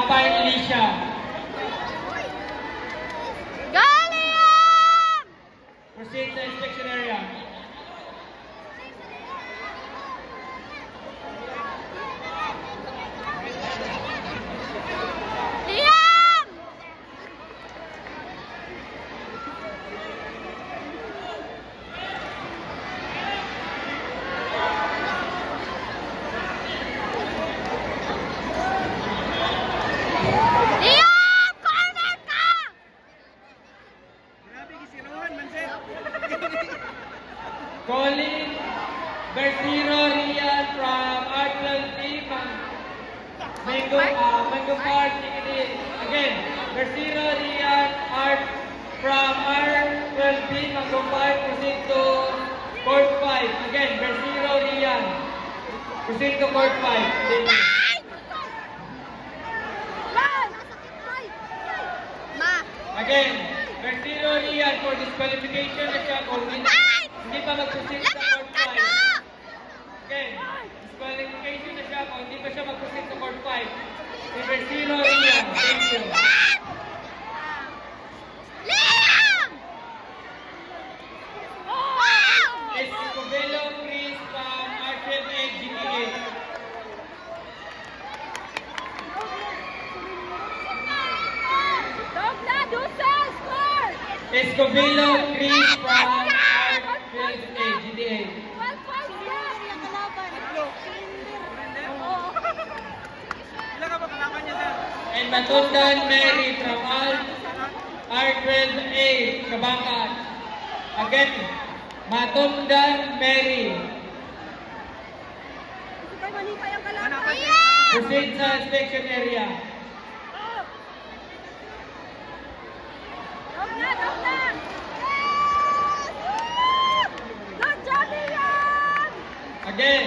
finally siya. Galing! Proceed sa inspection area. Liam! Liam! Corner ka! Grabe, gisiruhan man sir. Colin Versiro Rian from Art 12 team. Mango Park, again, Versiro Rian Art from Art 12 team. Mango Park, proceed to court 5. Again, Versiro Rian. Proceed to court 5. Thank you. Ma! Again, Versiro Rian for disqualification na siya kung hindi pa mag-proceed sa court 5. Again, disqualification na siya kung hindi pa siya mag-proceed sa court 5. Si Versiro Rian, thank you. Liam! Escobelo Chris from Art 12 GTA. Escobelo Chris from Art 12 GTA. Ilan ka ba kalaban niya sir? And Matundan Mary from Art 12A, Kabakan. Again, Matundan Mary. Proceed sa inspection area. Again,